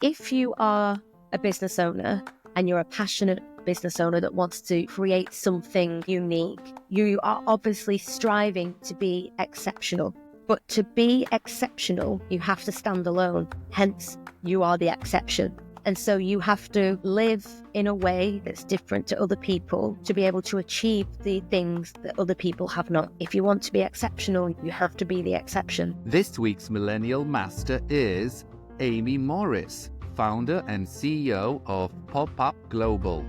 If you are a business owner and you're a passionate business owner that wants to create something unique, you are obviously striving to be exceptional. But to be exceptional, you have to stand alone. Hence, you are the exception. And so you have to live in a way that's different to other people to be able to achieve the things that other people have not. If you want to be exceptional, you have to be the exception. This week's Millennial Master is Amy Morris, founder and CEO of Pop-Up Global.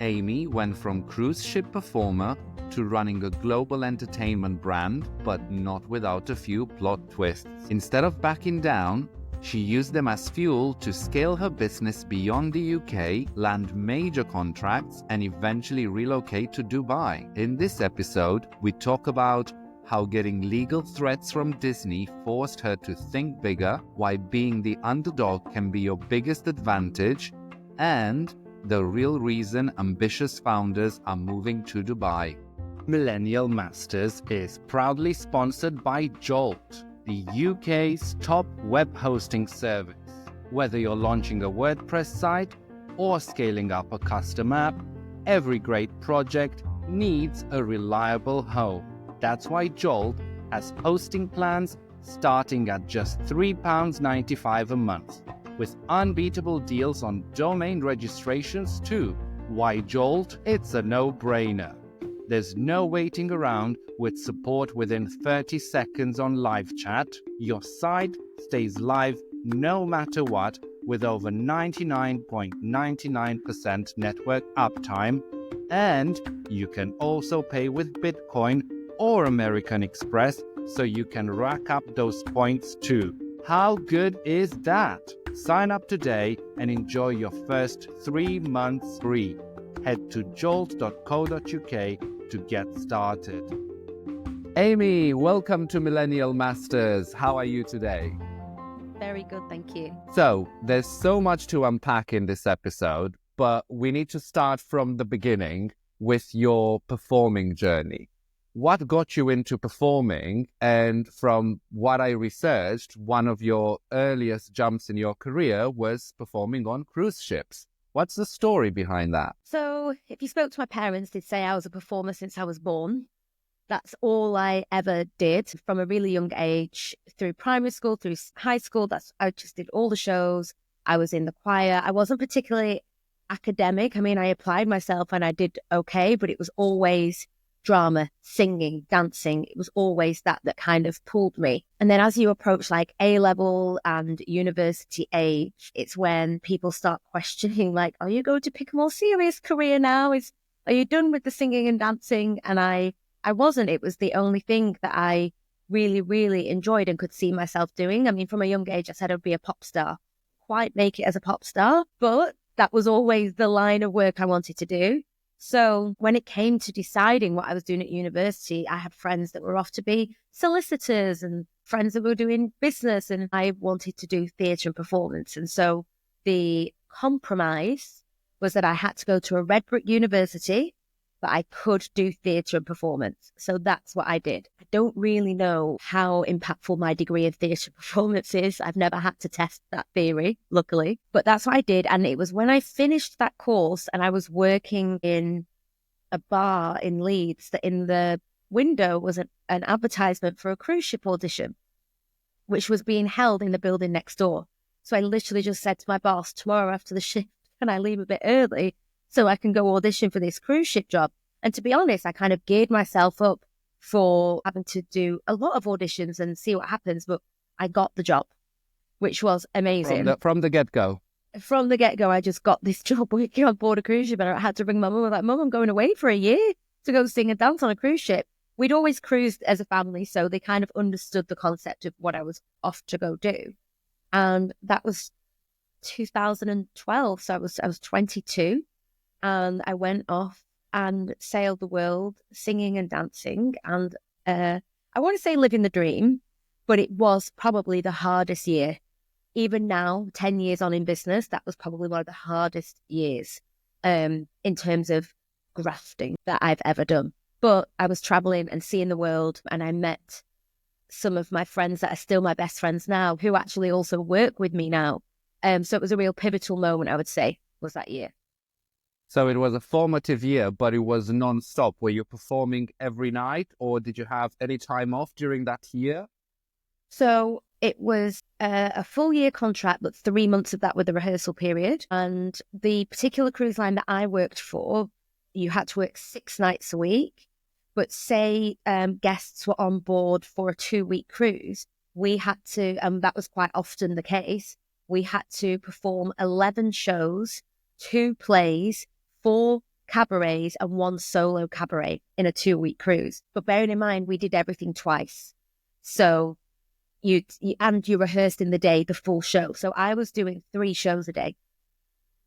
Amy went from cruise ship performer to running a global entertainment brand, but not without a few plot twists. Instead of backing down, she used them as fuel to scale her business beyond the UK, land major contracts, and eventually relocate to Dubai. In this episode, we talk about how getting legal threats from Disney forced her to think bigger, why being the underdog can be your biggest advantage, and the real reason ambitious founders are moving to Dubai. Millennial Masters is proudly sponsored by Jolt, the UK's top web hosting service. Whether you're launching a WordPress site or scaling up a custom app, every great project needs a reliable home. That's why Jolt has hosting plans starting at just £3.95 a month, with unbeatable deals on domain registrations too. Why Jolt? It's a no-brainer. There's no waiting around with support within 30 seconds on live chat. Your site stays live no matter what with over 99.99% network uptime. And you can also pay with Bitcoin or American Express so you can rack up those points too. How good is that? Sign up today and enjoy your first 3 months free. Head to jolt.co.uk to get started. Amy, welcome to Millennial Masters. How are you today? Very good, thank you. So, there's so much to unpack in this episode, but we need to start from the beginning with your performing journey. What got you into performing? And from what I researched, one of your earliest jumps in your career was performing on cruise ships. What's the story behind that? So if you spoke to my parents, they'd say I was a performer since I was born. That's all I ever did from a really young age, through primary school, through high school. I just did all the shows. I was in the choir. I wasn't particularly academic. I mean, I applied myself and I did okay, but it was always drama, singing, dancing. It was always that kind of pulled me. And then as you approach like A-level and university age, it's when people start questioning, like, are you going to pick a more serious career now? Are you done with the singing and dancing? And I wasn't. It was the only thing that I really, really enjoyed and could see myself doing. I mean, from a young age, I said I'd be a pop star. Quite make it as a pop star, but that was always the line of work I wanted to do. So when it came to deciding what I was doing at university, I had friends that were off to be solicitors and friends that were doing business, and I wanted to do theatre and performance. And so the compromise was that I had to go to a red brick university, but I could do theatre and performance. So that's what I did. I don't really know how impactful my degree of theatre performance is. I've never had to test that theory, luckily. But that's what I did. And it was when I finished that course and I was working in a bar in Leeds that in the window was an advertisement for a cruise ship audition, which was being held in the building next door. So I literally just said to my boss, tomorrow after the shift, can I leave a bit early so I can go audition for this cruise ship job? And to be honest, I kind of geared myself up for having to do a lot of auditions and see what happens. But I got the job, which was amazing. From the get-go? From the get-go, I just got this job working on board a cruise ship. And I had to ring my mum. I was like, Mum, I'm going away for a year to go sing and dance on a cruise ship. We'd always cruised as a family, so they kind of understood the concept of what I was off to go do. And that was 2012. So I was 22. And I went off and sailed the world singing and dancing. And I want to say living the dream, but it was probably the hardest year. Even now, 10 years on in business, that was probably one of the hardest years in terms of grafting that I've ever done. But I was traveling and seeing the world, and I met some of my friends that are still my best friends now, who actually also work with me now. So it was a real pivotal moment, I would say, was that year. So it was a formative year, but it was non-stop. Were you performing every night, or did you have any time off during that year? So it was a full year contract, but 3 months of that with the rehearsal period. And the particular cruise line that I worked for, you had to work 6 nights a week. But say guests were on board for a 2-week cruise, we had to, and that was quite often the case, we had to perform 11 shows, 2 plays, 4 cabarets, and 1 solo cabaret in a 2-week cruise. But bearing in mind, we did everything twice. So you rehearsed in the day, the full show. So I was doing 3 shows a day,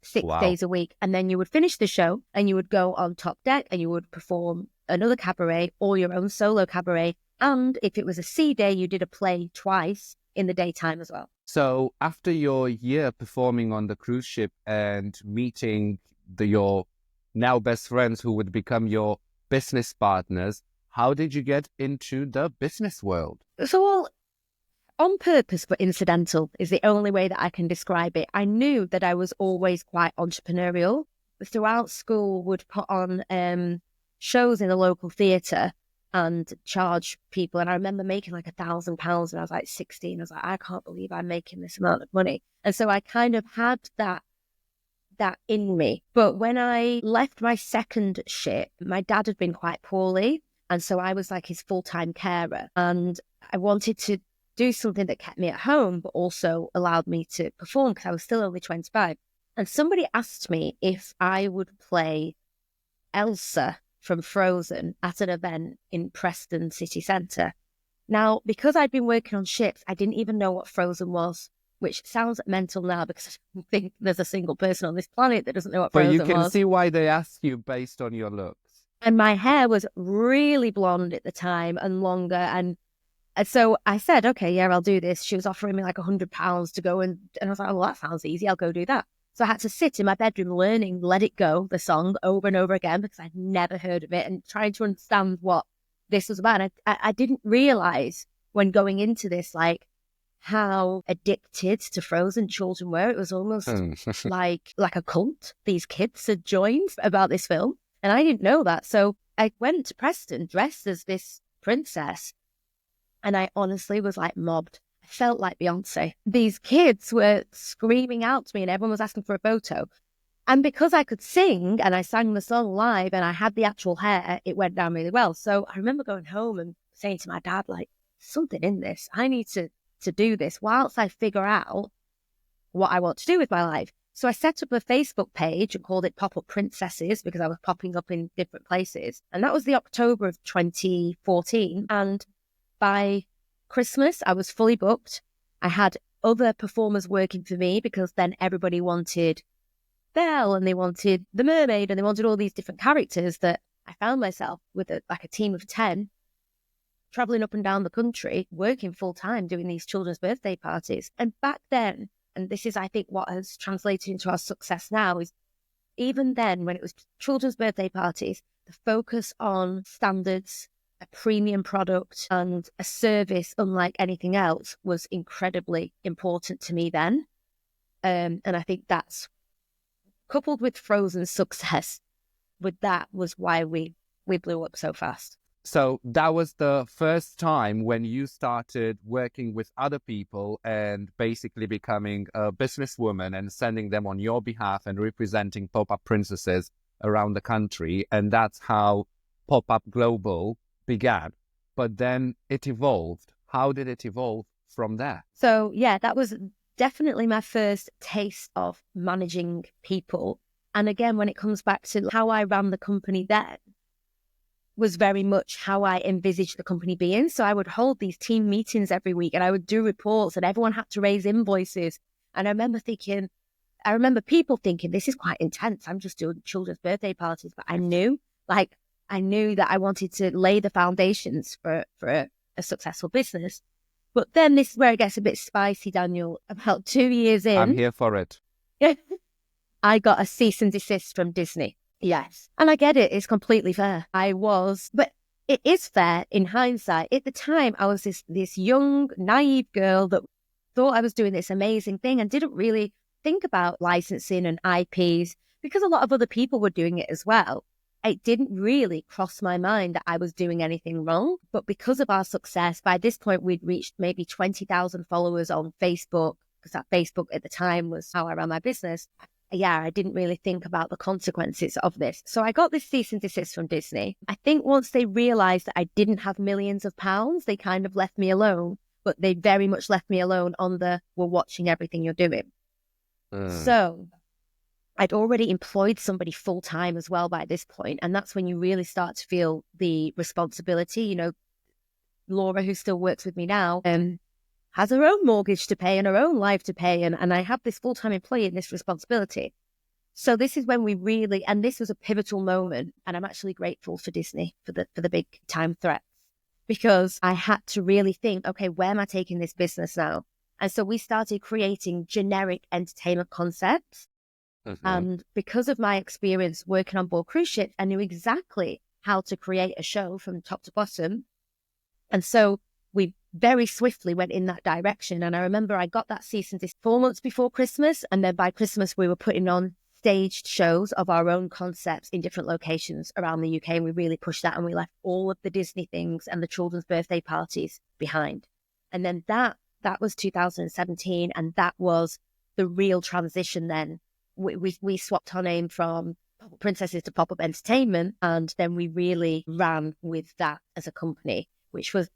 6 Wow. days a week. And then you would finish the show and you would go on top deck and you would perform another cabaret or your own solo cabaret. And if it was a sea day, you did a play twice in the daytime as well. So after your year performing on the cruise ship and meeting your now best friends who would become your business partners, how did you get into the business world? So all on purpose but incidental is the only way that I can describe it. I knew that I was always quite entrepreneurial. Throughout school, would put on shows in the local theatre and charge people. And I remember making like £1,000 when I was like 16. I was like, I can't believe I'm making this amount of money. And so I kind of had that in me. But when I left my second ship, my dad had been quite poorly. And so I was like his full-time carer. And I wanted to do something that kept me at home, but also allowed me to perform because I was still only 25. And somebody asked me if I would play Elsa from Frozen at an event in Preston city centre. Now, because I'd been working on ships, I didn't even know what Frozen was, which sounds mental now because I don't think there's a single person on this planet that doesn't know what Frozen was. But you can see why they ask you based on your looks. And my hair was really blonde at the time and longer. And so I said, okay, yeah, I'll do this. She was offering me like £100 to go. And I was like, oh, well, that sounds easy. I'll go do that. So I had to sit in my bedroom learning Let It Go, the song, over and over again because I'd never heard of it and trying to understand what this was about. And I didn't realise when going into this, like, how addicted to Frozen children were. It was almost like a cult these kids had joined about this film. And I didn't know that. So I went to Preston dressed as this princess. And I honestly was like mobbed. I felt like Beyonce. These kids were screaming out to me and everyone was asking for a photo. And because I could sing and I sang the song live and I had the actual hair, it went down really well. So I remember going home and saying to my dad, like, something in this. I need to do this whilst I figure out what I want to do with my life. So I set up a Facebook page and called it Pop-Up Princesses because I was popping up in different places. And that was the October of 2014. And by Christmas, I was fully booked. I had other performers working for me because then everybody wanted Belle and they wanted the mermaid and they wanted all these different characters that I found myself with a team of 10 traveling up and down the country, working full time, doing these children's birthday parties. And back then, and this is, I think, what has translated into our success now, is even then when it was children's birthday parties, the focus on standards, a premium product and a service unlike anything else was incredibly important to me then. And I think that's coupled with Frozen's success with that was why we blew up so fast. So that was the first time when you started working with other people and basically becoming a businesswoman and sending them on your behalf and representing Pop-Up Princesses around the country. And that's how Pop-Up Global began. But then it evolved. How did it evolve from there? So yeah, that was definitely my first taste of managing people. And again, when it comes back to how I ran the company then, was very much how I envisaged the company being. So I would hold these team meetings every week and I would do reports and everyone had to raise invoices. And I remember people thinking, this is quite intense. I'm just doing children's birthday parties. But I knew that I wanted to lay the foundations for a successful business. But then this is where it gets a bit spicy, Daniel. About 2 years in, I'm here for it. I got a cease and desist from Disney. Yes. And I get it. It's completely fair. But it is fair in hindsight. At the time, I was this young, naive girl that thought I was doing this amazing thing and didn't really think about licensing and IPs because a lot of other people were doing it as well. It didn't really cross my mind that I was doing anything wrong. But because of our success, by this point, we'd reached maybe 20,000 followers on Facebook, because that Facebook at the time was how I ran my business. Yeah, I didn't really think about the consequences of this. So I got this cease and desist from Disney. I think once they realized that I didn't have millions of pounds, they kind of left me alone, but they very much left me alone on we're watching everything you're doing. So I'd already employed somebody full time as well by this point. And that's when you really start to feel the responsibility. You know, Laura, who still works with me now, has her own mortgage to pay and her own life to pay. And I have this full time employee and this responsibility. So this is when we really, and this was a pivotal moment. And I'm actually grateful for Disney for the big time threats, because I had to really think, okay, where am I taking this business now? And so we started creating generic entertainment concepts. And because of my experience working on board cruise ships, I knew exactly how to create a show from top to bottom. And so we very swiftly went in that direction. And I remember I got that cease and desist 4 months before Christmas. And then by Christmas, we were putting on staged shows of our own concepts in different locations around the UK. And we really pushed that. And we left all of the Disney things and the children's birthday parties behind. And then that was 2017. And that was the real transition then. We swapped our name from Pop-Up Princesses to Pop-Up Entertainment, and then we really ran with that as a company, which was,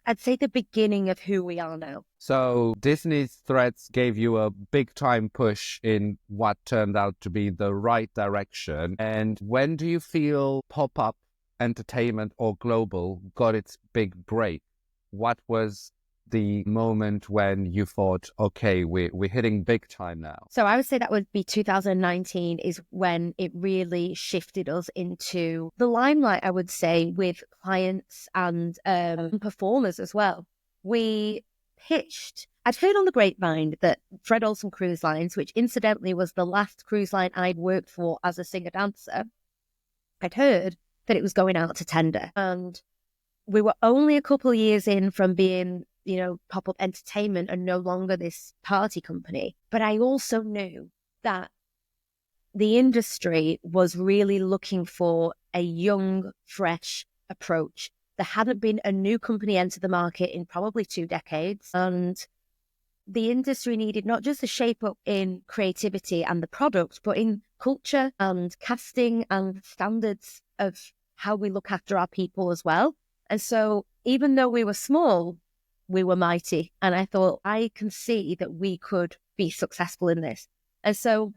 I'd say, the beginning of who we are now. So Disney's threats gave you a big time push in what turned out to be the right direction. And when do you feel Pop-Up Entertainment or Global got its big break? What was the moment when you thought, okay, we're hitting big time now? So I would say that would be 2019 is when it really shifted us into the limelight, I would say, with clients and performers as well. We pitched, I'd heard on the grapevine that Fred Olsen Cruise Lines, which incidentally was the last cruise line I'd worked for as a singer-dancer, I'd heard that it was going out to tender. And we were only a couple of years in from being, you know, Pop-Up Entertainment and no longer this party company. But I also knew that the industry was really looking for a young, fresh approach. There hadn't been a new company enter the market in probably 2 decades. And the industry needed not just a shape up in creativity and the product, but in culture and casting and standards of how we look after our people as well. And so even though we were small, we were mighty. And I thought, I can see that we could be successful in this. And so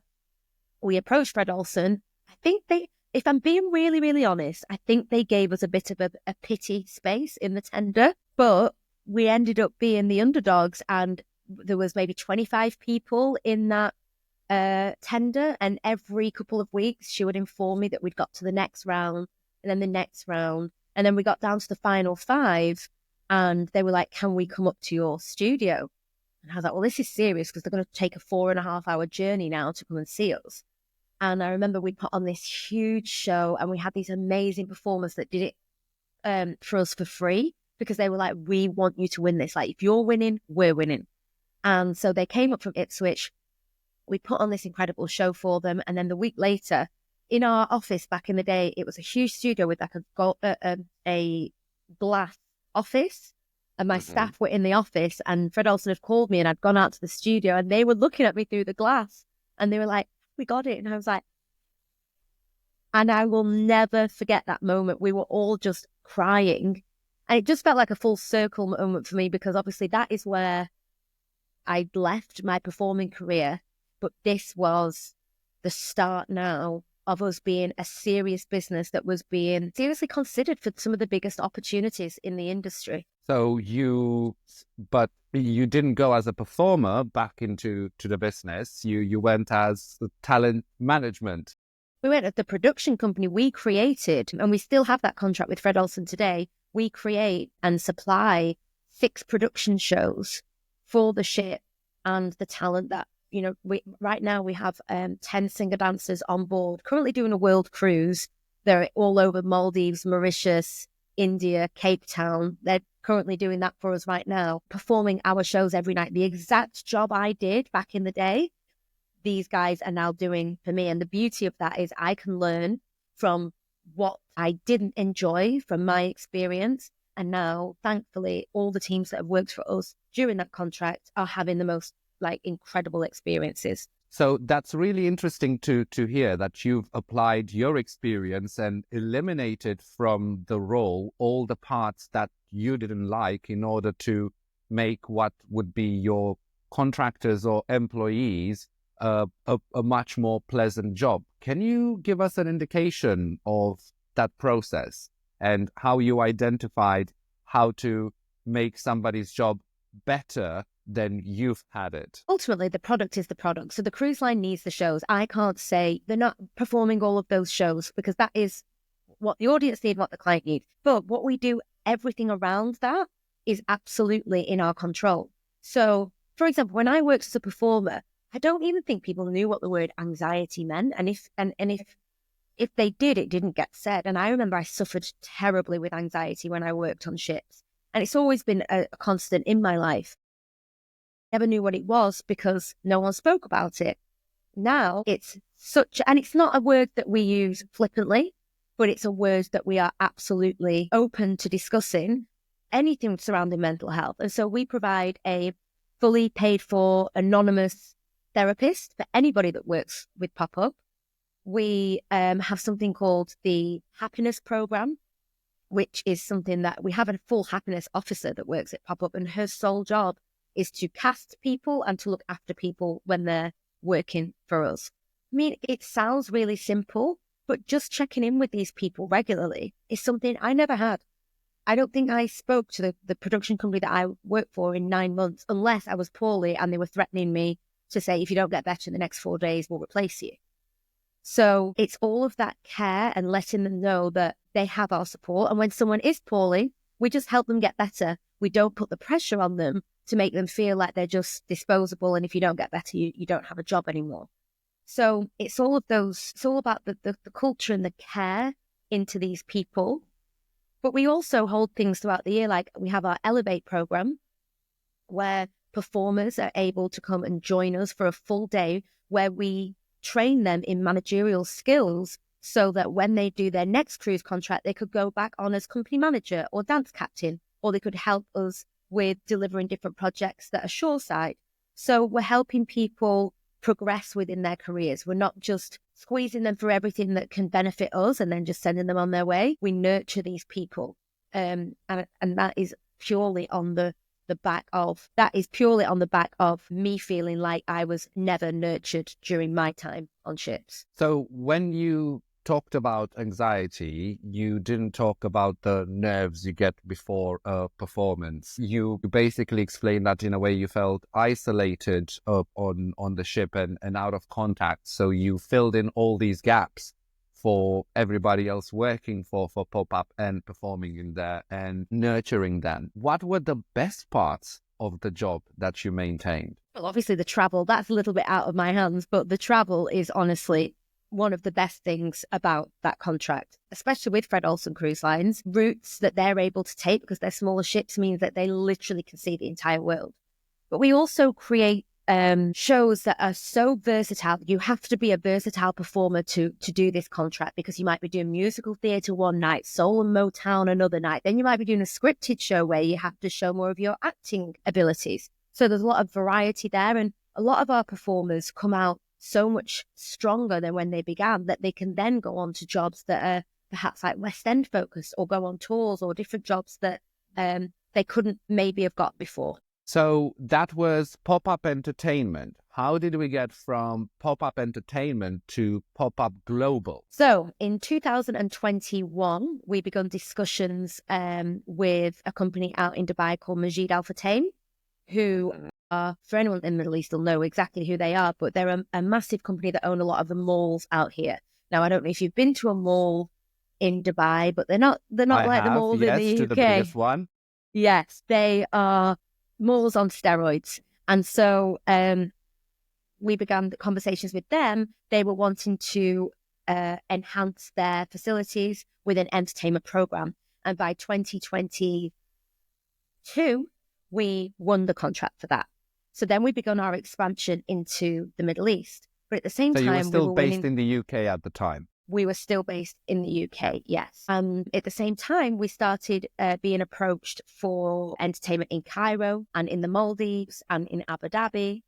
we approached Fred Olsen. I think if I'm being really, really honest, I think they gave us a bit of a pity space in the tender, but we ended up being the underdogs. And there was maybe 25 people in that tender. And every couple of weeks, she would inform me that we'd got to the next round and then the next round. And then we got down to the final 5 and they were like, can we come up to your studio? And I was like, well, this is serious because they're going to take a 4.5-hour journey now to come and see us. And I remember we put on this huge show and we had these amazing performers that did it for us for free because they were like, we want you to win this. Like, if you're winning, we're winning. And so they came up from Ipswich. We put on this incredible show for them. And then the week later, in our office back in the day, it was a huge studio with like a glass office, and my staff were in the office, and Fred Olsen had called me and I'd gone out to the studio and they were looking at me through the glass and they were like, we got it. And I was like, and I will never forget that moment. We were all just crying and it just felt like a full circle moment for me because obviously that is where I'd left my performing career, but this was the start now of us being a serious business that was being seriously considered for some of the biggest opportunities in the industry. So you didn't go as a performer back into the business. You went as talent management. We went at the production company we created, and we still have that contract with Fred Olsen today. We create and supply 6 production shows for the ship and the talent that, you know, right now we have 10 singer-dancers on board, currently doing a world cruise. They're all over Maldives, Mauritius, India, Cape Town. They're currently doing that for us right now, performing our shows every night. The exact job I did back in the day, these guys are now doing for me. And the beauty of that is I can learn from what I didn't enjoy from my experience. And now, thankfully, all the teams that have worked for us during that contract are having the most incredible experiences. So that's really interesting to hear that you've applied your experience and eliminated from the role all the parts that you didn't like in order to make what would be your contractors or employees a much more pleasant job. Can you give us an indication of that process and how you identified how to make somebody's job better than you've had it? Ultimately, the product is the product. So the cruise line needs the shows. I can't say they're not performing all of those shows because that is what the audience need, what the client needs. But what we do, everything around that is absolutely in our control. So, for example, when I worked as a performer, I don't even think people knew what the word anxiety meant. And if they did, it didn't get said. And I remember I suffered terribly with anxiety when I worked on ships. And it's always been a constant in my life. Never knew what it was because no one spoke about it. Now it's and it's not a word that we use flippantly, but it's a word that we are absolutely open to discussing anything surrounding mental health. And so we provide a fully paid for anonymous therapist for anybody that works with Pop-Up. We have something called the happiness program, which is something that we have a full happiness officer that works at Pop-Up, and her sole job is to cast people and to look after people when they're working for us. I mean, it sounds really simple, but just checking in with these people regularly is something I never had. I don't think I spoke to the production company that I worked for in 9 months unless I was poorly and they were threatening me to say, if you don't get better in the next 4 days, we'll replace you. So it's all of that care and letting them know that they have our support. And when someone is poorly, we just help them get better. We don't put the pressure on them to make them feel like they're just disposable. And if you don't get better, you don't have a job anymore. So it's all of those, it's all about the culture and the care into these people. But we also hold things throughout the year, like we have our Elevate program, where performers are able to come and join us for a full day, where we train them in managerial skills so that when they do their next cruise contract, they could go back on as company manager or dance captain, or they could help us with delivering different projects that are shoreside. So we're helping people progress within their careers. We're not just squeezing them for everything that can benefit us and then just sending them on their way. We nurture these people. And that is purely on the back of me feeling like I was never nurtured during my time on ships. So when you talked about anxiety, you didn't talk about the nerves you get before a performance. You basically explained that in a way you felt isolated on the ship and out of contact. So you filled in all these gaps for everybody else working for Pop-Up and performing in there and nurturing them. What were the best parts of the job that you maintained? Well, obviously the travel, that's a little bit out of my hands, but the travel is honestly one of the best things about that contract, especially with Fred Olsen Cruise Lines. Routes that they're able to take because they're smaller ships means that they literally can see the entire world. But we also create shows that are so versatile. You have to be a versatile performer to do this contract, because you might be doing musical theatre one night, soul and Motown another night. Then you might be doing a scripted show where you have to show more of your acting abilities. So there's a lot of variety there. And a lot of our performers come out so much stronger than when they began, that they can then go on to jobs that are perhaps like West End focused, or go on tours or different jobs that they couldn't maybe have got before. So that was Pop-Up Entertainment. How did we get from Pop-Up Entertainment to Pop-Up Global? So in 2021, we began discussions with a company out in Dubai called Majid Al Futtaim, who are, for anyone in the Middle East will know exactly who they are, but they're a massive company that own a lot of the malls out here. Now, I don't know if you've been to a mall in Dubai, but they're not like the malls in the UK. To the biggest one. Yes, they are malls on steroids. And so we began the conversations with them. They were wanting to enhance their facilities with an entertainment program. And by 2022, we won the contract for that. So then we began our expansion into the Middle East. But at the same So you were time, we still were based winning. in the UK at the time. We were still based in the UK, yes. And at the same time, we started being approached for entertainment in Cairo and in the Maldives and in Abu Dhabi.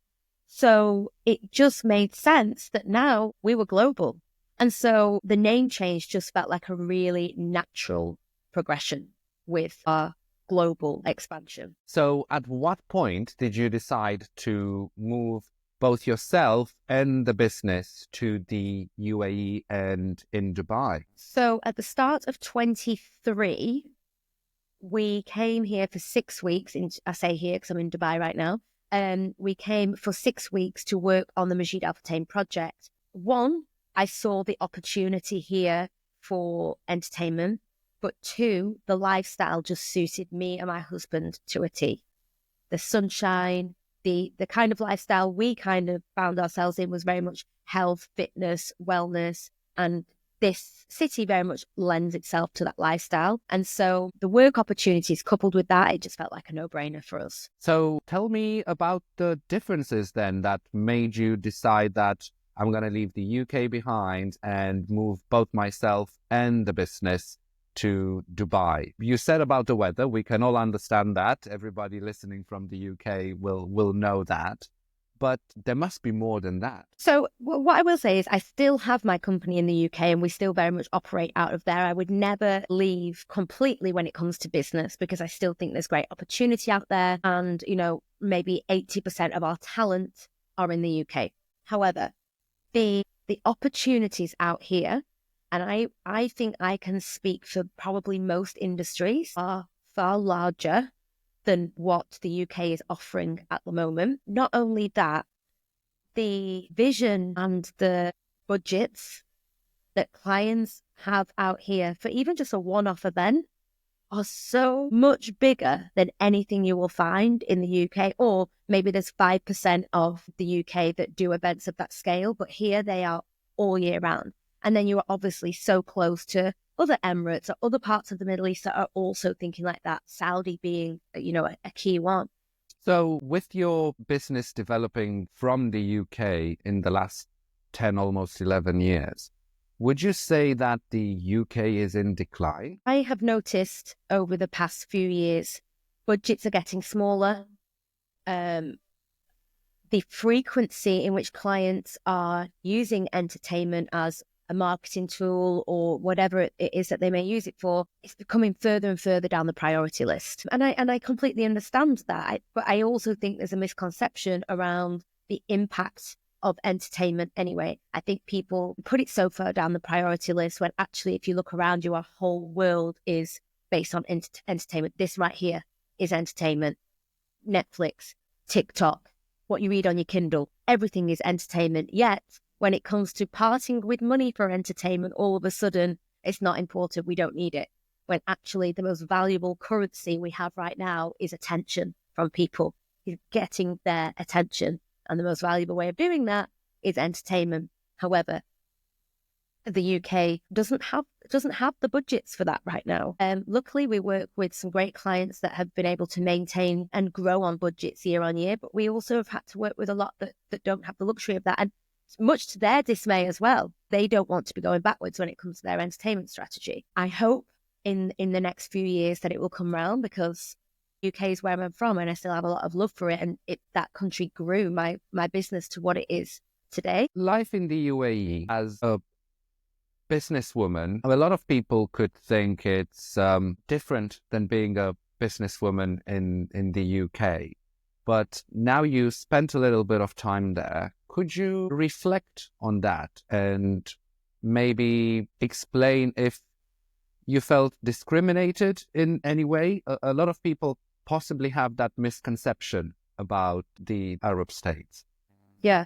So it just made sense that now we were global. And so the name change just felt like a really natural progression with our global expansion. So at what point did you decide to move both yourself and the business to the UAE and in Dubai? So at the start of 23, we came here for 6 weeks. I say here because I'm in Dubai right now. We came for 6 weeks to work on the Majid Al Futtaim project. One, I saw the opportunity here for entertainment, but two, the lifestyle just suited me and my husband to a T. The sunshine, the kind of lifestyle we kind of found ourselves in was very much health, fitness, wellness, and this city very much lends itself to that lifestyle. And so the work opportunities coupled with that, it just felt like a no-brainer for us. So tell me about the differences then that made you decide that I'm going to leave the UK behind and move both myself and the business to Dubai. You said about the weather. We can all understand that. Everybody listening from the UK will know that. But there must be more than that. So what I will say is I still have my company in the UK and we still very much operate out of there. I would never leave completely when it comes to business because I still think there's great opportunity out there. And, maybe 80% of our talent are in the UK. However, the opportunities out here, and I think I can speak for probably most industries, are far larger than what the UK is offering at the moment. Not only that, the vision and the budgets that clients have out here for even just a one-off event are so much bigger than anything you will find in the UK, or maybe there's 5% of the UK that do events of that scale, but here they are all year round. And then you are obviously so close to other Emirates or other parts of the Middle East that are also thinking like that, Saudi being, a key one. So with your business developing from the UK in the last 10, almost 11 years, would you say that the UK is in decline? I have noticed over the past few years, budgets are getting smaller. The frequency in which clients are using entertainment as a marketing tool or whatever it is that they may use it for, it's becoming further and further down the priority list. And I completely understand that. But I also think there's a misconception around the impact of entertainment anyway. I think people put it so far down the priority list when actually, if you look around you, our whole world is based on entertainment. This right here is entertainment. Netflix, TikTok, what you read on your Kindle, everything is entertainment. Yet, when it comes to parting with money for entertainment, all of a sudden, it's not important. We don't need it. When actually the most valuable currency we have right now is attention from people. Is getting their attention. And the most valuable way of doing that is entertainment. However, the UK doesn't have the budgets for that right now. Luckily, we work with some great clients that have been able to maintain and grow on budgets year on year, but we also have had to work with a lot that don't have the luxury of that. And much to their dismay as well, they don't want to be going backwards when it comes to their entertainment strategy. I hope in the next few years that it will come round because UK is where I'm from and I still have a lot of love for it. And that country grew my business to what it is today. Life in the UAE as a businesswoman, a lot of people could think it's different than being a businesswoman in the UK. But now you spent a little bit of time there. Could you reflect on that and maybe explain if you felt discriminated in any way? A lot of people possibly have that misconception about the Arab states. Yeah.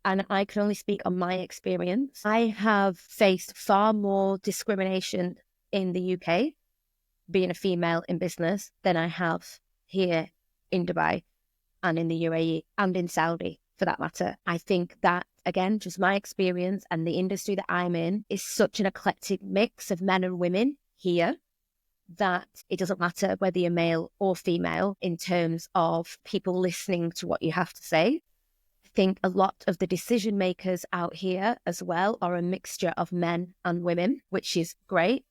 And I can only speak on my experience. I have faced far more discrimination in the UK, being a female in business, than I have here in Dubai and in the UAE and in Saudi, for that matter. I think that, again, just my experience and the industry that I'm in is such an eclectic mix of men and women here that it doesn't matter whether you're male or female in terms of people listening to what you have to say. think a lot of the decision makers out here as well are a mixture of men and women, which is great.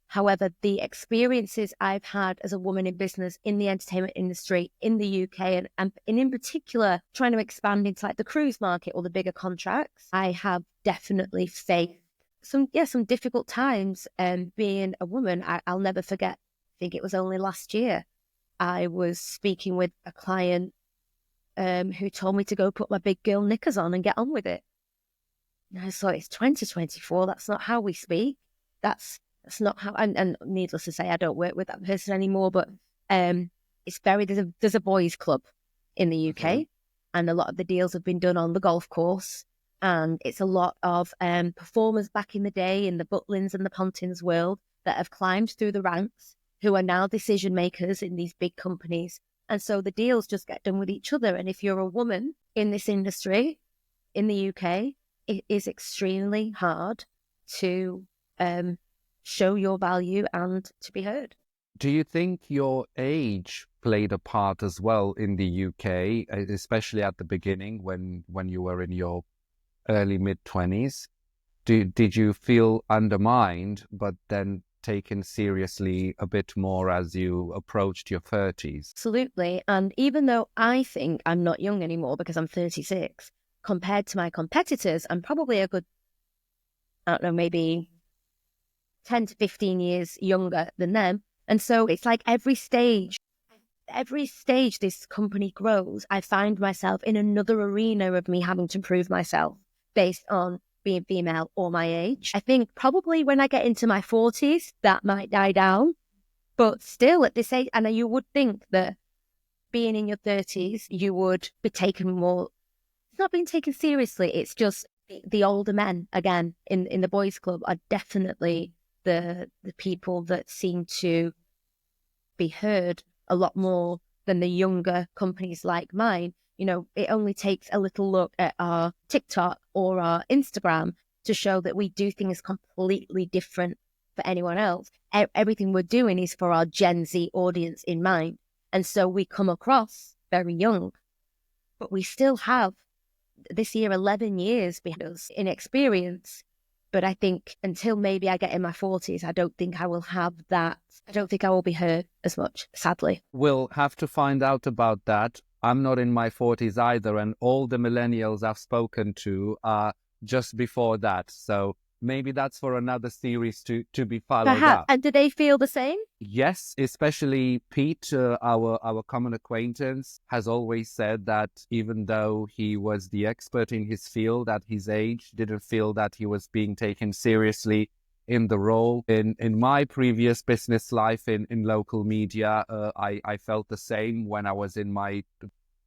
However, the experiences I've had as a woman in business in the entertainment industry in the UK, and in particular trying to expand into like the cruise market or the bigger contracts, I have definitely faced some difficult times. Being a woman, I'll never forget, I think it was only last year, I was speaking with a client who told me to go put my big girl knickers on and get on with it. And I was like, it's 2024. That's not how we speak. That's not how. And needless to say, I don't work with that person anymore. But it's there's a boys' club in the UK, and a lot of the deals have been done on the golf course. And it's a lot of performers back in the day in the Butlins and the Pontins world that have climbed through the ranks, who are now decision makers in these big companies. And so the deals just get done with each other. And if you're a woman in this industry in the UK, it is extremely hard to show your value and to be heard. Do you think your age played a part as well in the UK, especially at the beginning when you were in your early mid-20s? Did you feel undermined, but then taken seriously a bit more as you approached your 30s? Absolutely. And even though I think I'm not young anymore because I'm 36, compared to my competitors, I'm probably a good, I don't know, maybe 10 to 15 years younger than them. And so it's like every stage this company grows, I find myself in another arena of me having to prove myself based on being female or my age. I think probably when I get into my 40s, that might die down. But still at this age, and you would think that being in your 30s, you would be taken more, it's not being taken seriously. It's just the older men, again, in the boys' club are definitely the people that seem to be heard a lot more than the younger companies like mine. You know, it only takes a little look at our TikTok or our Instagram to show that we do things completely different for anyone else. Everything we're doing is for our Gen Z audience in mind. And so we come across very young, but we still have this year 11 years behind us in experience. But I think until maybe I get in my 40s, I don't think I will have that. I don't think I will be heard as much, sadly. We'll have to find out about that. I'm not in my 40s either, and all the millennials I've spoken to are just before that. So maybe that's for another series to be followed Perhaps. up. And do they feel the same? Yes, especially Pete, our common acquaintance, has always said that even though he was the expert in his field at his age, didn't feel that he was being taken seriously in the role. In my previous business life in local media, I felt the same when I was in my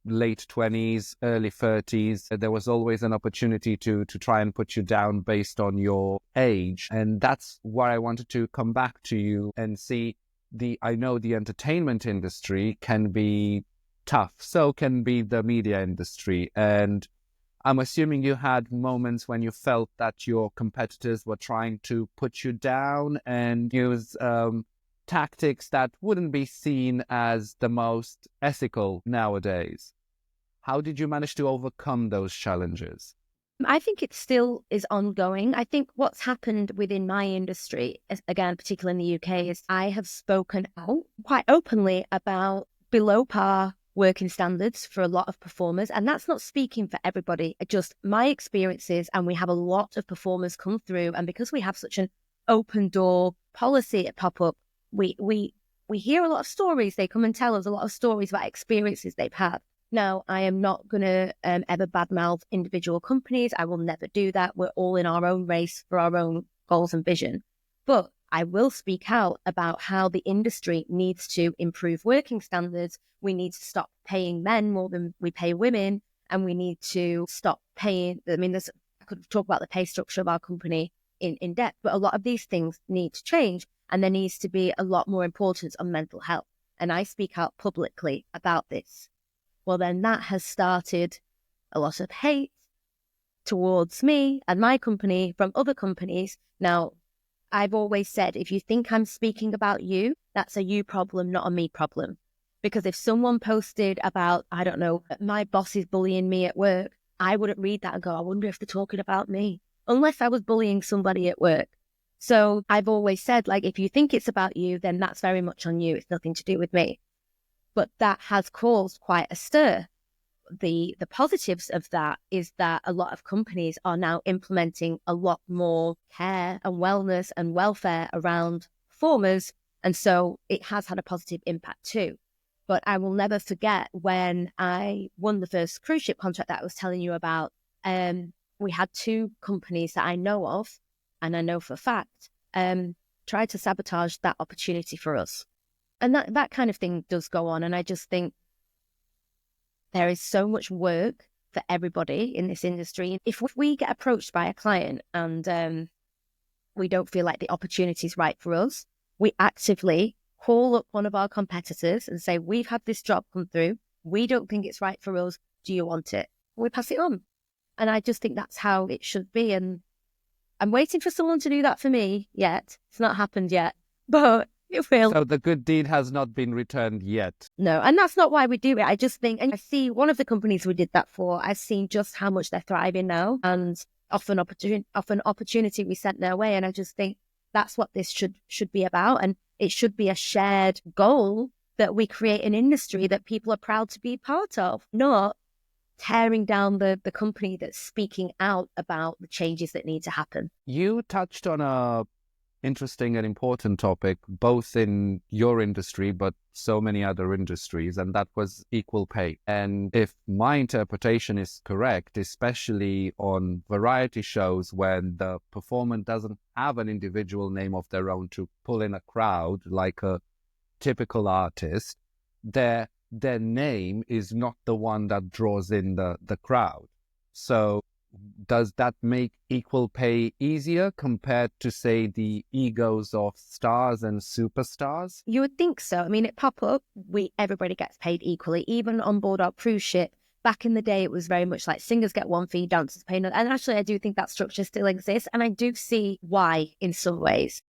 late 20s, early 30s. There was always an opportunity to try and put you down based on your age. And that's why I wanted to come back to you and see I know the entertainment industry can be tough. So can be the media industry. And I'm assuming you had moments when you felt that your competitors were trying to put you down and use tactics that wouldn't be seen as the most ethical nowadays. How did you manage to overcome those challenges? I think it still is ongoing. I think what's happened within my industry, again, particularly in the UK, is I have spoken out quite openly about below par working standards for a lot of performers. And that's not speaking for everybody, just my experiences. And we have a lot of performers come through. And because we have such an open door policy at Pop-Up, we hear a lot of stories. They come and tell us a lot of stories about experiences they've had. Now, I am not going to ever badmouth individual companies. I will never do that. We're all in our own race for our own goals and vision. But I will speak out about how the industry needs to improve working standards. We need to stop paying men more than we pay women. And we need to stop paying, I could talk about the pay structure of our company in depth, but a lot of these things need to change. And there needs to be a lot more importance on mental health. And I speak out publicly about this. Well, then that has started a lot of hate towards me and my company from other companies. Now, I've always said, if you think I'm speaking about you, that's a you problem, not a me problem. Because if someone posted about, I don't know, my boss is bullying me at work, I wouldn't read that and go, I wonder if they're talking about me, unless I was bullying somebody at work. So I've always said, like, if you think it's about you, then that's very much on you. It's nothing to do with me. But that has caused quite a stir. The positives of that is that a lot of companies are now implementing a lot more care and wellness and welfare around performers. And so it has had a positive impact too. But I will never forget when I won the first cruise ship contract that I was telling you about. We had two companies that I know of, and I know for a fact, tried to sabotage that opportunity for us. And that kind of thing does go on. And I just think there is so much work for everybody in this industry. If we get approached by a client and we don't feel like the opportunity is right for us, we actively call up one of our competitors and say, we've had this job come through. We don't think it's right for us. Do you want it? We pass it on. And I just think that's how it should be. And I'm waiting for someone to do that for me yet. It's not happened yet, but it will. So the good deed has not been returned yet. No, and that's not why we do it. I just think, and I see one of the companies we did that for, I've seen just how much they're thriving now, and often opportunity we sent their way. And I just think that's what this should be about. And it should be a shared goal that we create an industry that people are proud to be part of, not tearing down the company that's speaking out about the changes that need to happen. You touched on a interesting and important topic, both in your industry, but so many other industries, and that was equal pay. And if my interpretation is correct, especially on variety shows when the performer doesn't have an individual name of their own to pull in a crowd like a typical artist, their name is not the one that draws in the crowd. So does that make equal pay easier compared to, say, the egos of stars and superstars? You would think so. I mean, at Pop-Up, everybody gets paid equally, even on board our cruise ship. Back in the day, it was very much like singers get one fee, dancers pay another. And actually, I do think that structure still exists. And I do see why in some ways.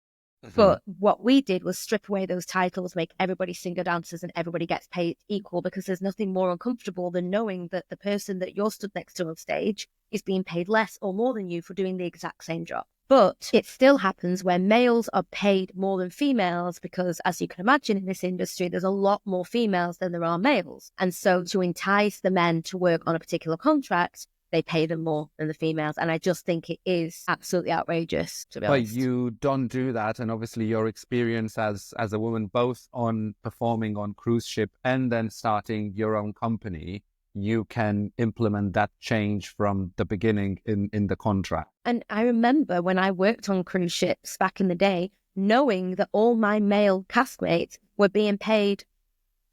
But what we did was strip away those titles, make everybody singer dancers, and everybody gets paid equal, because there's nothing more uncomfortable than knowing that the person that you're stood next to on stage is being paid less or more than you for doing the exact same job. But it still happens where males are paid more than females, because, as you can imagine, in this industry, there's a lot more females than there are males. And so to entice the men to work on a particular contract, they pay them more than the females. And I just think it is absolutely outrageous, to be honest. But you don't do that. And obviously your experience as a woman, both on performing on cruise ship and then starting your own company, you can implement that change from the beginning in the contract. And I remember when I worked on cruise ships back in the day, knowing that all my male castmates were being paid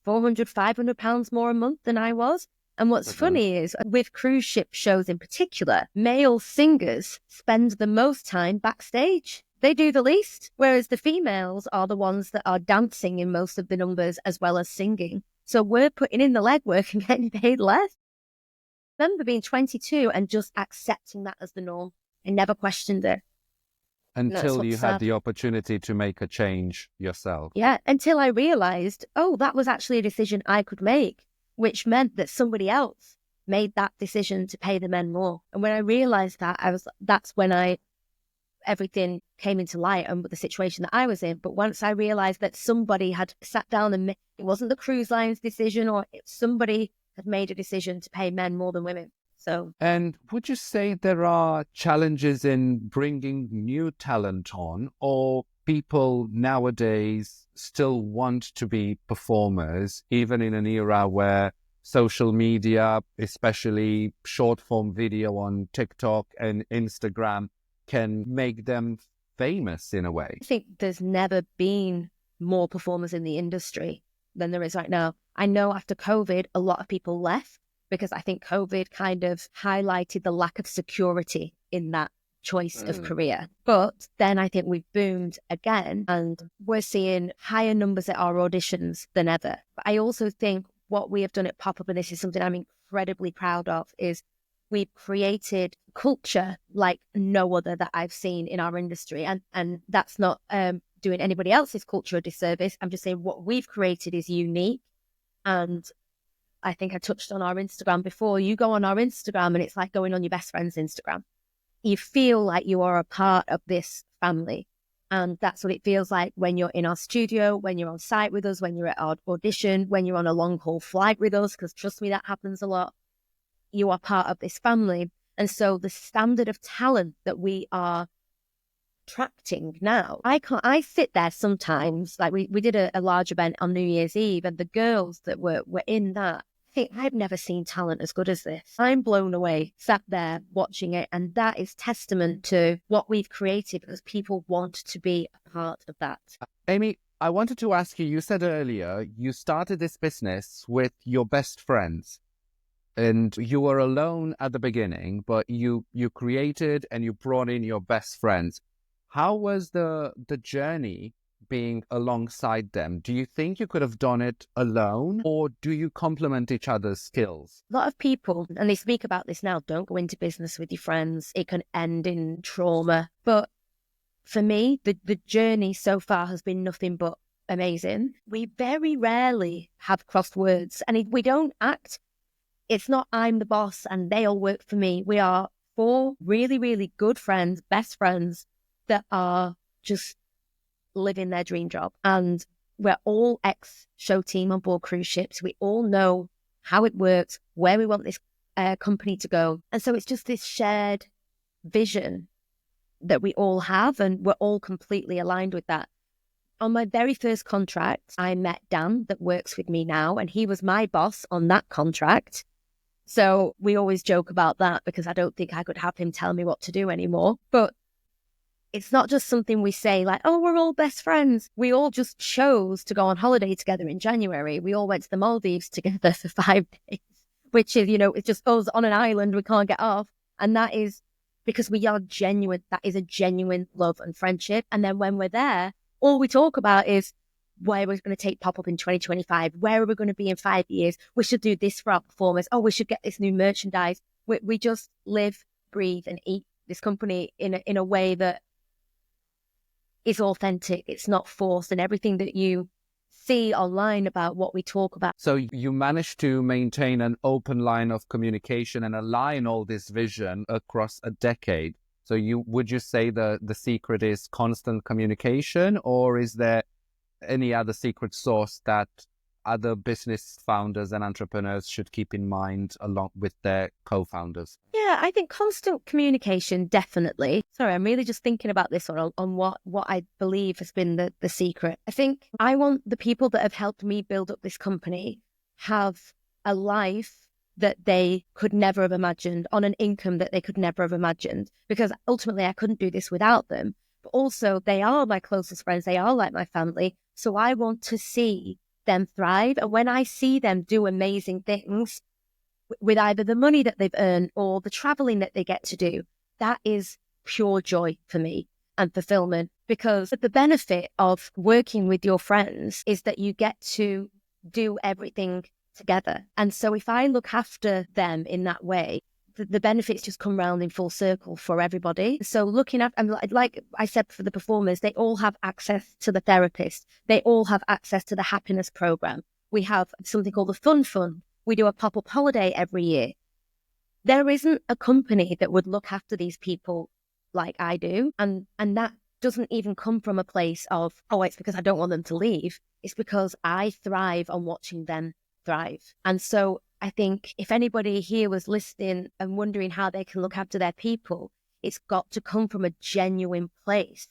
£400, £500 more a month than I was. And what's funny is, with cruise ship shows in particular, male singers spend the most time backstage. They do the least, whereas the females are the ones that are dancing in most of the numbers as well as singing. So we're putting in the legwork and getting paid less. I remember being 22 and just accepting that as the norm. I never questioned it. Until you had the opportunity to make a change yourself. Yeah, until I realised, that was actually a decision I could make, which meant that somebody else made that decision to pay the men more. And when I realised that, that's when everything came into light and the situation that I was in. But once I realised that somebody had sat down and it wasn't the cruise line's decision, or somebody had made a decision to pay men more than women. So, and would you say there are challenges in bringing new talent on, or people nowadays still want to be performers, even in an era where social media, especially short form video on TikTok and Instagram, can make them famous in a way? I think there's never been more performers in the industry than there is right now. I know after COVID, a lot of people left, because I think COVID kind of highlighted the lack of security in that choice of career. But then I think we've boomed again, and we're seeing higher numbers at our auditions than ever. But I also think what we have done at Pop-Up, and this is something I'm incredibly proud of, is we've created culture like no other that I've seen in our industry. And that's not doing anybody else's culture a disservice. I'm just saying what we've created is unique, and I think I touched on our Instagram before. You go on our Instagram and it's like going on your best friend's Instagram. You feel like you are a part of this family. And that's what it feels like when you're in our studio, when you're on site with us, when you're at our audition, when you're on a long haul flight with us, because trust me, that happens a lot. You are part of this family. And so the standard of talent that we are attracting now, I sit there sometimes, like we did a large event on New Year's Eve, and the girls that were in that, I've never seen talent as good as this. I'm blown away, sat there watching it. And that is testament to what we've created, because people want to be a part of that. Amy, I wanted to ask you, you said earlier you started this business with your best friends and you were alone at the beginning, but you created and you brought in your best friends. How was the journey being alongside them? Do you think you could have done it alone, or do you complement each other's skills? A lot of people, and they speak about this now, don't go into business with your friends. It can end in trauma. But for me, the journey so far has been nothing but amazing. We very rarely have crossed words, and we don't act. It's not I'm the boss and they all work for me. We are 4 really, really good friends, best friends, that are just living their dream job. And we're all ex-show team on board cruise ships. We all know how it works, where we want this company to go. And so it's just this shared vision that we all have, and we're all completely aligned with that. On my very first contract, I met Dan that works with me now, and he was my boss on that contract. So we always joke about that, because I don't think I could have him tell me what to do anymore. But it's not just something we say like, oh, we're all best friends. We all just chose to go on holiday together in January. We all went to the Maldives together for 5 days, which is, it's just us on an island we can't get off. And that is because we are genuine. That is a genuine love and friendship. And then when we're there, all we talk about is where we're going to take Pop-Up in 2025. Where are we going to be in 5 years? We should do this for our performers. Oh, we should get this new merchandise. We just live, breathe, and eat this company in a way that is authentic. It's not forced, and everything that you see online about what we talk about. So you managed to maintain an open line of communication and align all this vision across a decade. So would you say the secret is constant communication, or is there any other secret sauce that other business founders and entrepreneurs should keep in mind along with their co-founders? Yeah, I think constant communication, definitely. Sorry, I'm really just thinking about this on what I believe has been the secret. I think I want the people that have helped me build up this company have a life that they could never have imagined, on an income that they could never have imagined, because ultimately I couldn't do this without them. But also they are my closest friends. They are like my family. So I want to see them thrive. And when I see them do amazing things with either the money that they've earned or the traveling that they get to do, that is pure joy for me and fulfillment. Because the benefit of working with your friends is that you get to do everything together. And so if I look after them in that way, the benefits just come round in full circle for everybody. So looking at, and like I said, for the performers, they all have access to the therapist. They all have access to the happiness program. We have something called the Fun Fund. We do a pop-up holiday every year. There isn't a company that would look after these people like I do. And that doesn't even come from a place of, oh, it's because I don't want them to leave. It's because I thrive on watching them thrive. And so I think if anybody here was listening and wondering how they can look after their people, it's got to come from a genuine place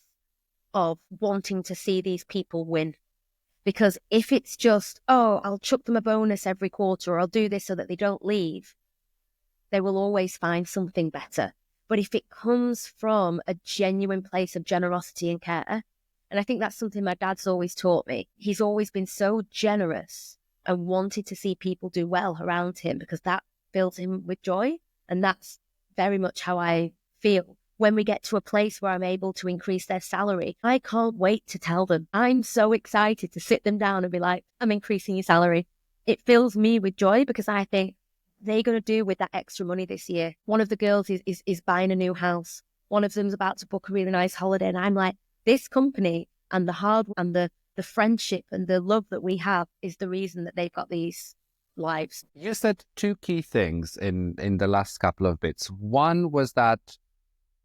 of wanting to see these people win. Because if it's just, oh, I'll chuck them a bonus every quarter, or I'll do this so that they don't leave, they will always find something better. But if it comes from a genuine place of generosity and care, and I think that's something my dad's always taught me. He's always been so generous and wanted to see people do well around him, because that fills him with joy. And that's very much how I feel. When we get to a place where I'm able to increase their salary, I can't wait to tell them. I'm so excited to sit them down and be like, I'm increasing your salary. It fills me with joy, because I think they're going to do with that extra money this year. One of the girls is buying a new house. One of them's about to book a really nice holiday. And I'm like, this company and the hard and the friendship and the love that we have is the reason that they've got these lives. You said two key things in the last couple of bits. One was that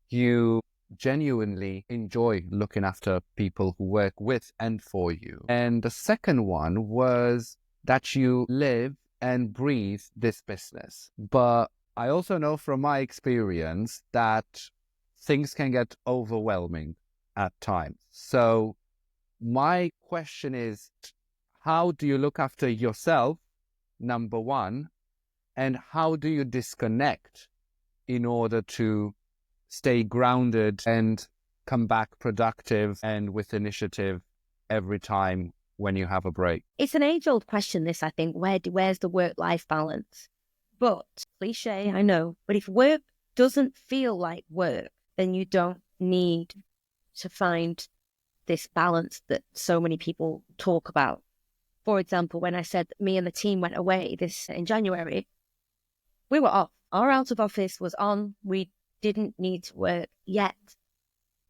you genuinely enjoy looking after people who work with and for you. And the second one was that you live and breathe this business. But I also know from my experience that things can get overwhelming at times. So my question is, how do you look after yourself, number one, and how do you disconnect in order to stay grounded and come back productive and with initiative every time when you have a break? It's an age-old question, this, I think. Where's the work-life balance? But, cliche, I know, but if work doesn't feel like work, then you don't need to find this balance that so many people talk about. For example, when I said that me and the team went away in January, we were off. Our out of office was on. We didn't need to work yet.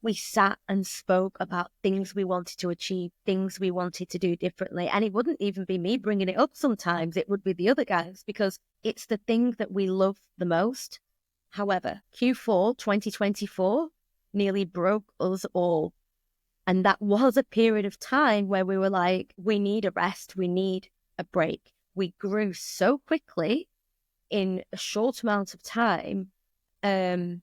We sat and spoke about things we wanted to achieve, things we wanted to do differently. And it wouldn't even be me bringing it up sometimes. It would be the other guys, because it's the thing that we love the most. However, Q4 2024 nearly broke us all. And that was a period of time where we were like, we need a rest, we need a break. We grew so quickly in a short amount of time, and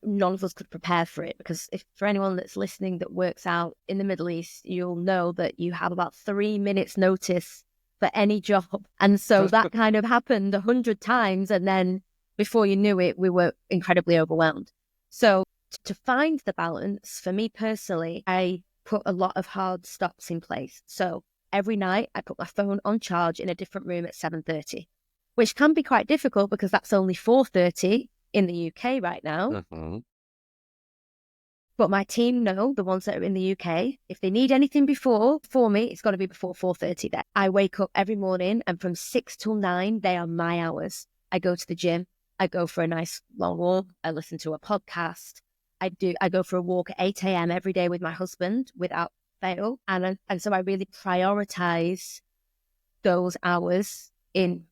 none of us could prepare for it, because for anyone that's listening that works out in the Middle East, you'll know that you have about 3 minutes notice for any job. And so that kind of happened 100 times. And then before you knew it, we were incredibly overwhelmed. So to find the balance, for me personally, I put a lot of hard stops in place. So every night I put my phone on charge in a different room at 7:30, which can be quite difficult because that's only 4:30 in the UK right now. Mm-hmm. But my team know, the ones that are in the UK, if they need anything before me, it's got to be before 4:30 there. I wake up every morning, and from 6 till 9, they are my hours. I go to the gym. I go for a nice long walk. I listen to a podcast. I go for a walk at 8 a.m. every day with my husband without fail. And so I really prioritize those hours in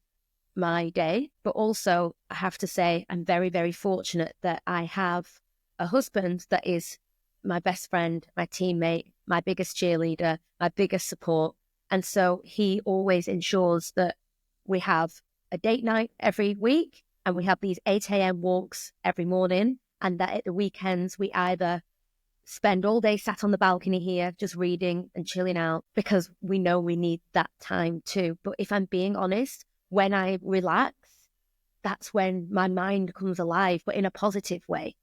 my day. But also, I have to say, I'm very, very fortunate that I have a husband that is my best friend, my teammate, my biggest cheerleader, my biggest support. And so he always ensures that we have a date night every week, and we have these 8 a.m. walks every morning, and that at the weekends we either spend all day sat on the balcony here just reading and chilling out, because we know we need that time too. But if I'm being honest, when I relax, that's when my mind comes alive, but in a positive way.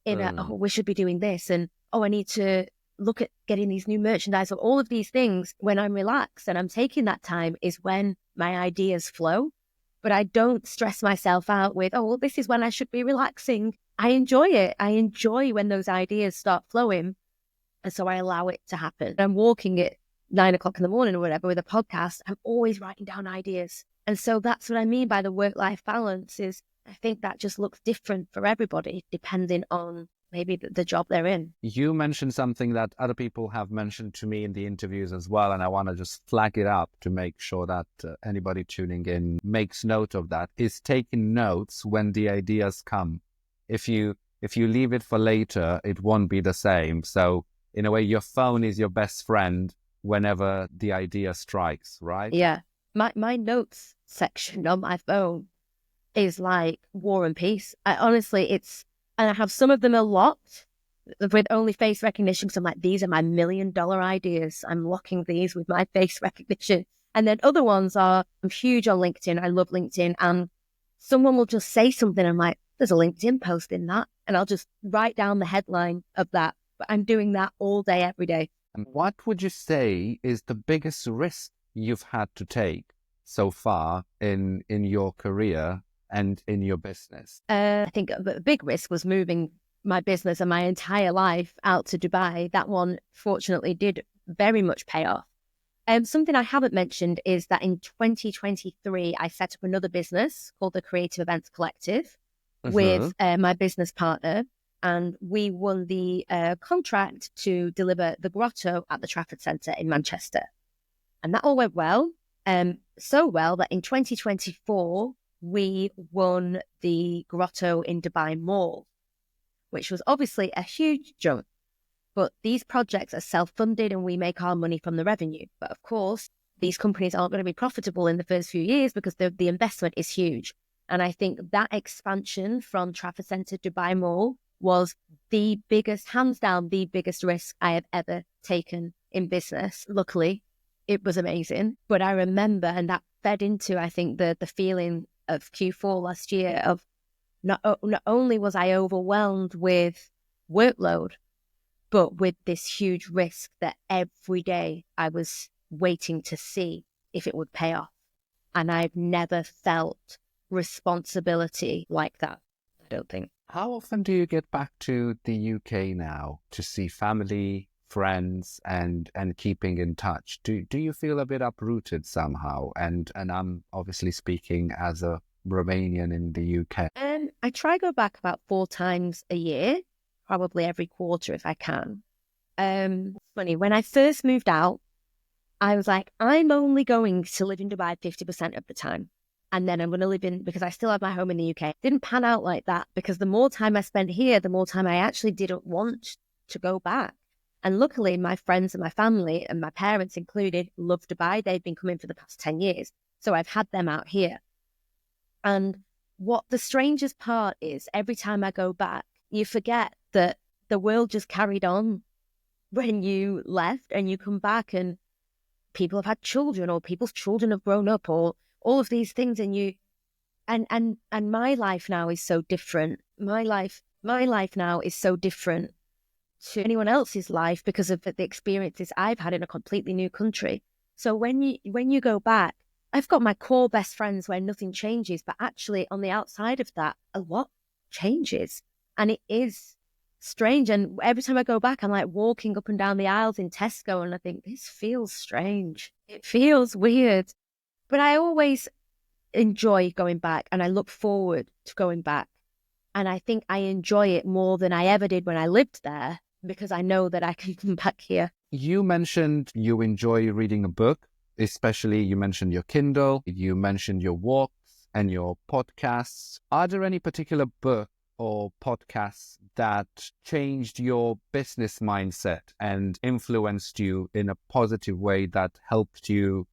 We should be doing this, and I need to look at getting these new merchandise, or all of these things. When I'm relaxed and I'm taking that time is when my ideas flow. But I don't stress myself out with, this is when I should be relaxing. I enjoy it. I enjoy when those ideas start flowing. And so I allow it to happen. I'm walking at 9 o'clock in the morning or whatever with a podcast. I'm always writing down ideas. And so that's what I mean by the work-life balance. Is I think that just looks different for everybody, depending on maybe the job they're in. You mentioned something that other people have mentioned to me in the interviews as well, and I want to just flag it up to make sure that anybody tuning in makes note of that, is taking notes when the ideas come. If you leave it for later, it won't be the same. So in a way, your phone is your best friend whenever the idea strikes, right? Yeah. My notes section on my phone is like War and Peace. And I have some of them are locked with only face recognition. So I'm like, these are my $1 million ideas. I'm locking these with my face recognition. And then other ones I'm huge on LinkedIn. I love LinkedIn. And someone will just say something. I'm like, there's a LinkedIn post in that. And I'll just write down the headline of that. But I'm doing that all day, every day. And what would you say is the biggest risk you've had to take so far in your career and in your business? I think a big risk was moving my business and my entire life out to Dubai. That one, fortunately, did very much pay off. Something I haven't mentioned is that in 2023, I set up another business called the Creative Events Collective with my business partner. And we won the contract to deliver the Grotto at the Trafford Centre in Manchester. And that all went well. So well that in 2024, we won the Grotto in Dubai Mall, which was obviously a huge jump. But these projects are self-funded and we make our money from the revenue. But of course, these companies aren't going to be profitable in the first few years because the investment is huge. And I think that expansion from Trafford Centre Dubai Mall was the biggest, hands down, the biggest risk I have ever taken in business. Luckily, it was amazing. But I remember, and that fed into, I think, the feeling of Q4 last year of not only was I overwhelmed with workload, but with this huge risk that every day I was waiting to see if it would pay off. And I've never felt responsibility like that, I don't think. How often do you get back to the UK now to see family, friends, and keeping in touch? Do you feel a bit uprooted somehow? And I'm obviously speaking as a Romanian in the UK. I try to go back about 4 times a year, probably every quarter if I can. Funny, when I first moved out, I was like, I'm only going to live in Dubai 50% of the time. And then I'm going to live in, because I still have my home in the UK. Didn't pan out like that because the more time I spent here, the more time I actually didn't want to go back. And luckily, my friends and my family and my parents included love Dubai. They've been coming for the past 10 years. So I've had them out here. And what the strangest part is, every time I go back, you forget that the world just carried on when you left, and you come back and people have had children, or people's children have grown up, or all of these things. And my life now is so different. My life now is so different to anyone else's life because of the experiences I've had in a completely new country. So when you go back, I've got my core best friends where nothing changes, but actually on the outside of that, a lot changes. And it is strange. And every time I go back, I'm like walking up and down the aisles in Tesco and I think, this feels strange. It feels weird. But I always enjoy going back and I look forward to going back. And I think I enjoy it more than I ever did when I lived there because I know that I can come back here. You mentioned you enjoy reading a book, especially you mentioned your Kindle, you mentioned your walks and your podcasts. Are there any particular book or podcasts that changed your business mindset and influenced you in a positive way that helped you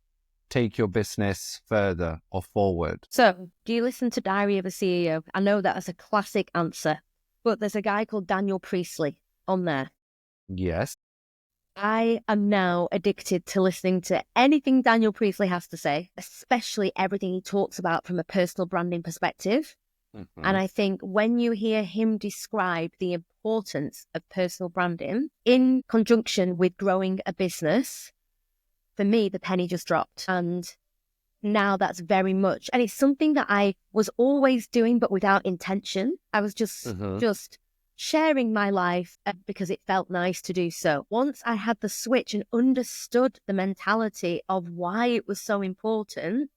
take your business further or forward? So, do you listen to Diary of a CEO? I know that as a classic answer, but there's a guy called Daniel Priestley on there. Yes. I am now addicted to listening to anything Daniel Priestley has to say, especially everything he talks about from a personal branding perspective. Mm-hmm. And I think when you hear him describe the importance of personal branding in conjunction with growing a business, for me, the penny just dropped. And now that's very much, and it's something that I was always doing, but without intention. I was just sharing my life because it felt nice to do so. Once I had the switch and understood the mentality of why it was so important,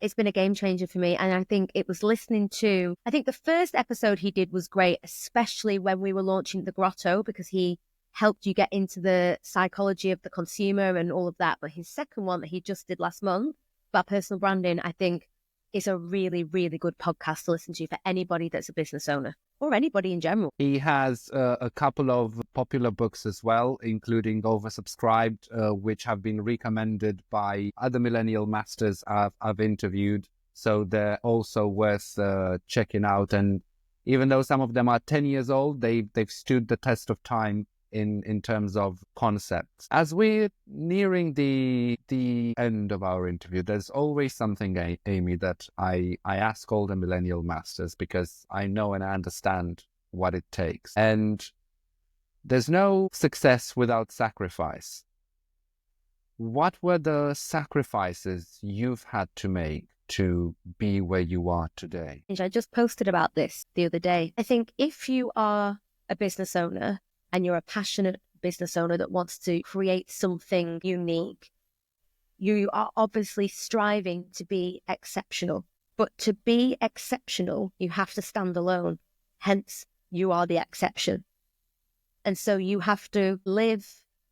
it's been a game changer for me. And I think it was listening to, I think the first episode he did was great, especially when we were launching the Grotto, because he helped you get into the psychology of the consumer and all of that. But his second one that he just did last month about personal branding, I think is a really, really good podcast to listen to for anybody that's a business owner or anybody in general. He has a couple of popular books as well, including Oversubscribed, which have been recommended by other millennial masters I've interviewed. So they're also worth checking out. And even though some of them are 10 years old, they've stood the test of time in terms of concepts. As we're nearing the end of our interview, there's always something, Amy, that I ask all the millennial masters because I know and I understand what it takes. And there's no success without sacrifice. What were the sacrifices you've had to make to be where you are today? I just posted about this the other day. I think if you are a business owner and you're a passionate business owner that wants to create something unique, you are obviously striving to be exceptional. But to be exceptional, you have to stand alone. Hence, you are the exception. And so you have to live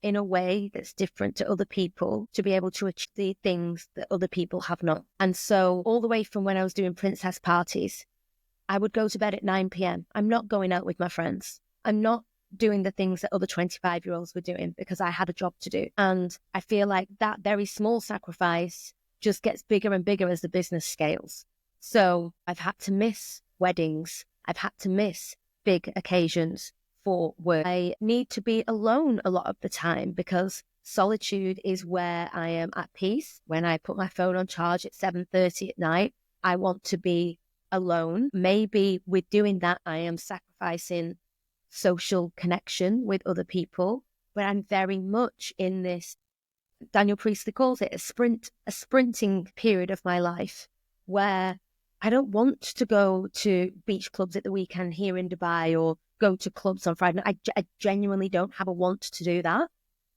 in a way that's different to other people to be able to achieve the things that other people have not. And so all the way from when I was doing princess parties, I would go to bed at 9 p.m. I'm not going out with my friends. I'm not doing the things that other 25-year-olds were doing because I had a job to do. And I feel like that very small sacrifice just gets bigger and bigger as the business scales. So I've had to miss weddings. I've had to miss big occasions for work. I need to be alone a lot of the time because solitude is where I am at peace. When I put my phone on charge at 7:30 at night, I want to be alone. Maybe with doing that, I am sacrificing social connection with other people, but I'm very much in this, Daniel Priestley calls it a sprinting period of my life where I don't want to go to beach clubs at the weekend here in Dubai or go to clubs on Friday night. I genuinely don't have a want to do that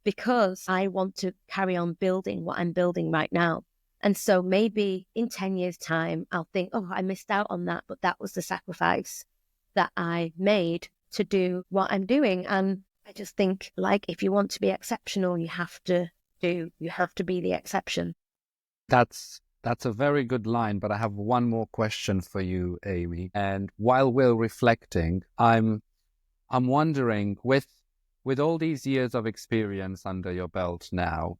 because I want to carry on building what I'm building right now. And so maybe in 10 years' time, I'll think, oh, I missed out on that, but that was the sacrifice that I made to do what I'm doing. And I just think, like, if you want to be exceptional, you have to be the exception. That's a very good line, but I have one more question for you, Amy. And while we're reflecting, I'm wondering, with all these years of experience under your belt now,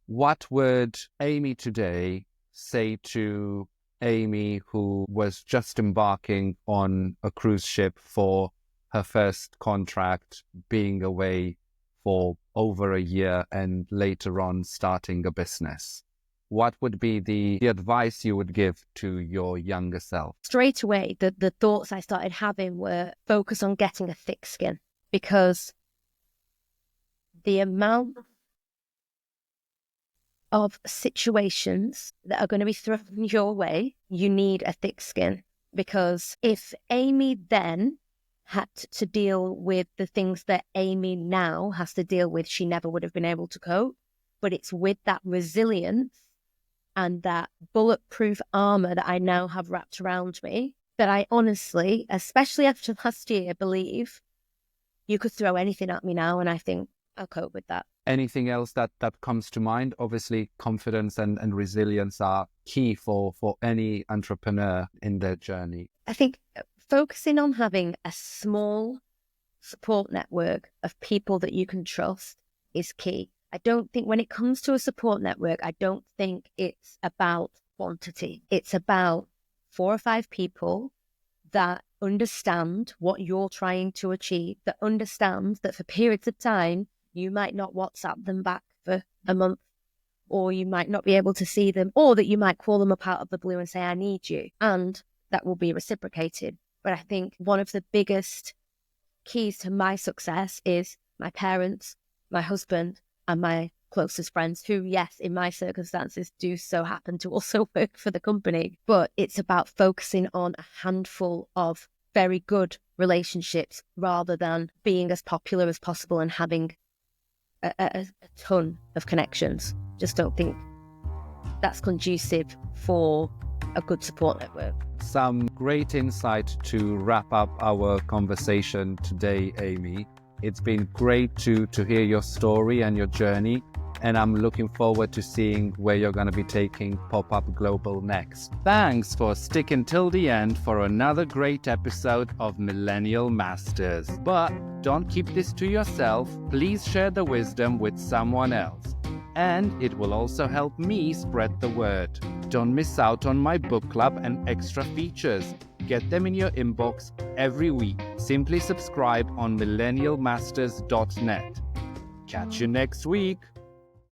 what would Amy today say to Amy who was just embarking on a cruise ship for her first contract, being away for over a year and later on starting a business? What would be the advice you would give to your younger self? Straight away, the thoughts I started having were focus on getting a thick skin, because the amount of situations that are going to be thrown your way, you need a thick skin. Because if Amy then had to deal with the things that Amy now has to deal with, she never would have been able to cope. But it's with that resilience and that bulletproof armor that I now have wrapped around me that I honestly, especially after last year, believe you could throw anything at me now and I think I'll cope with that. Anything else that comes to mind? Obviously, confidence and resilience are key for any entrepreneur in their journey. I think focusing on having a small support network of people that you can trust is key. I don't think when it comes to a support network, I don't think it's about quantity. It's about 4 or 5 people that understand what you're trying to achieve, that understand that for periods of time, you might not WhatsApp them back for a month, or you might not be able to see them, or that you might call them up out of the blue and say, I need you. And that will be reciprocated. But I think one of the biggest keys to my success is my parents, my husband, and my closest friends who, yes, in my circumstances do so happen to also work for the company. But it's about focusing on a handful of very good relationships rather than being as popular as possible and having a ton of connections. Just don't think that's conducive for a good support network. Some great insight to wrap up our conversation today, Amy. It's been great to hear your story and your journey, and I'm looking forward to seeing where you're going to be taking Pop-Up Global next. Thanks for sticking till the end for another great episode of Millennial Masters. But don't keep this to yourself. Please share the wisdom with someone else. And it will also help me spread the word. Don't miss out on my book club and extra features. Get them in your inbox every week. Simply subscribe on millennialmasters.net. Catch you next week.